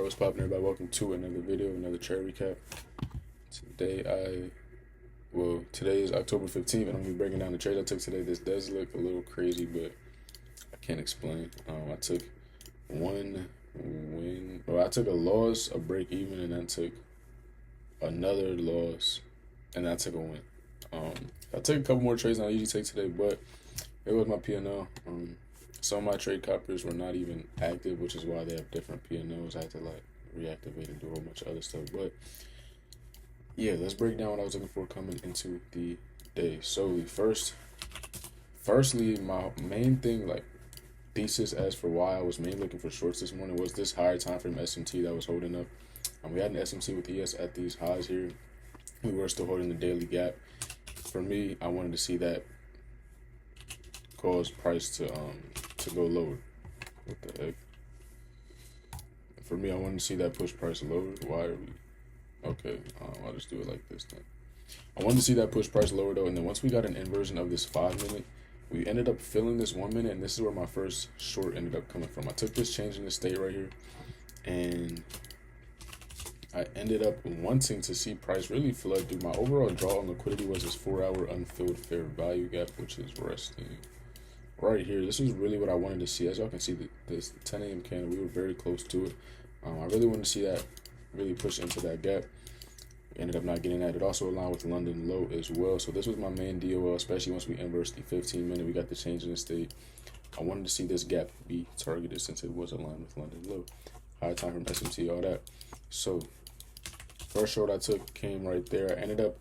Alright, what's poppin', everybody? Welcome to another video, another trade recap. Today is October 15th, and I'm gonna be breaking down the trade I took today. This does look a little crazy, but I can't explain. I took one win, I took a loss, a break even, and I took another loss, and I took a win. I took a couple more trades than I usually take today, but it was my P&L. Some of my trade coppers were not even active, which is why they have different P&Ls. I had to reactivate and do a whole bunch of other stuff. But yeah, let's break down what I was looking for coming into the day. So firstly, my main thing, thesis as for why I was mainly looking for shorts this morning, was this higher time frame SMT that was holding up. We had an SMT with ES at these highs here. We were still holding the daily gap. For me, I wanted to see that cause price to go lower. What the heck? For me, I wanted to see that push price lower. Why are we? Okay, I'll just do it like this then. I wanted to see that push price lower though, and then once we got an inversion of this 5 minute, we ended up filling this 1 minute, and this is where my first short ended up coming from. I took this change in the state right here, and I ended up wanting to see price really flood through. My overall draw on liquidity was this 4-hour unfilled fair value gap, which is resting right here. This is really what I wanted to see. As y'all can see, this 10 a.m. candle, we were very close to it. I really wanted to see that really push into that gap. We ended up not getting that. It also aligned with London low as well. So this was my main DOL, especially once we inversed the 15 minute. We got the change in the state. I wanted to see this gap be targeted since it was aligned with London low. High time from SMT, all that. So first short I took came right there. I ended up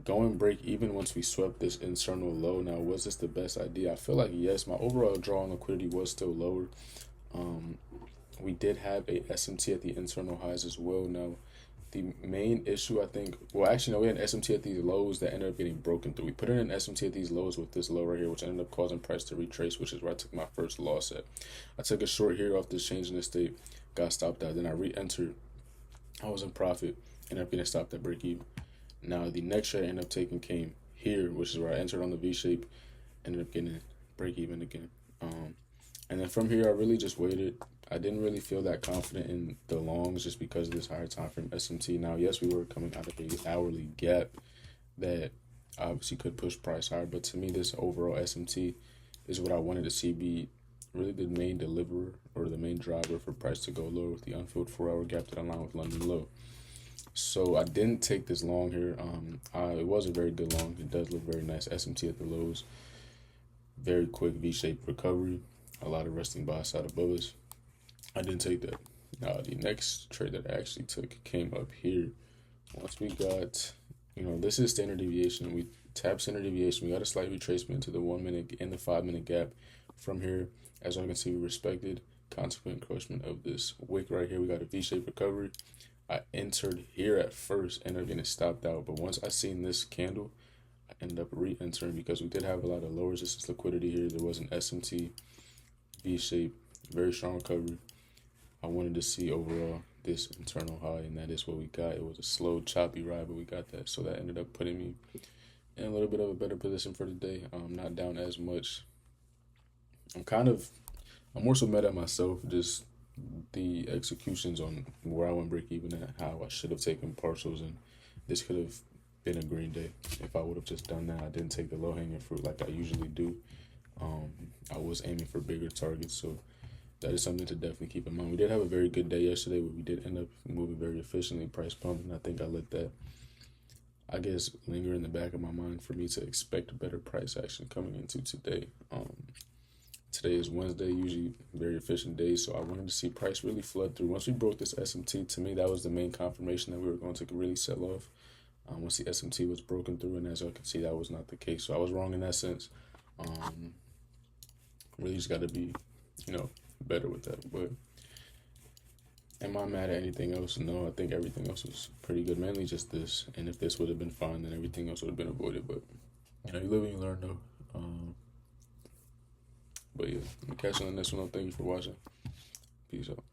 going break even once we swept this internal low. Now, was this the best idea? I feel like yes. My overall draw on liquidity was still lower. We did have a SMT at the internal highs as well. Now, the main issue, I think, well, actually, no, we had an SMT at these lows that ended up getting broken through. We put in an SMT at these lows with this low right here, which ended up causing price to retrace, which is where I took my first loss at. I took a short here off this change in the state, got stopped out. Then I re-entered. I was in profit, ended up getting stopped at break even. Now, the next trade I ended up taking came here, which is where I entered on the V shape, ended up getting break even again. And then from here, I really just waited. I didn't really feel that confident in the longs just because of this higher time frame SMT. Now, yes, we were coming out of a hourly gap that obviously could push price higher, but to me, this overall SMT is what I wanted to see be really the main deliverer or the main driver for price to go lower with the unfilled 4-hour gap that aligned with London low. So I didn't take this long here. It was a very good long. It does look very nice. SMT at the lows. Very quick V-shaped recovery. A lot of resting buy side above us. I didn't take that. Now, the next trade that I actually took came up here. Once we got, this is standard deviation. We tapped standard deviation. We got a slight retracement to the 1 minute and the 5 minute gap. From here, as you can see, we respected consequent encroachment of this wick right here. We got a V-shaped recovery. I entered here at first, ended up getting stopped out. But once I seen this candle, I ended up re-entering because we did have a lot of low resistance liquidity here. There was an SMT, V-shape, very strong recovery. I wanted to see overall this internal high, and that is what we got. It was a slow, choppy ride, but we got that. So that ended up putting me in a little bit of a better position for the day. I'm not down as much. I'm more so mad at myself, just the executions on where I went break even at, how I should have taken partials, and this could have been a green day if I would have just done that. I didn't take the low-hanging fruit like I usually do. I was aiming for bigger targets, so that is something to definitely keep in mind. We did have a very good day yesterday where we did end up moving very efficiently, price pumped, and I think I let that, I guess, linger in the back of my mind for me to expect better price action coming into today. Today is Wednesday, usually very efficient day, so I wanted to see price really flood through. Once we broke this SMT, to me, that was the main confirmation that we were going to really sell off. Once the SMT was broken through, and as you can see, that was not the case. So I was wrong in that sense. Really just got to be, better with that. But am I mad at anything else? No, I think everything else was pretty good, mainly just this. And if this would have been fine, then everything else would have been avoided. But, you live and you learn, though. But yeah, I'm catching on this one. Thank you for watching. Peace out.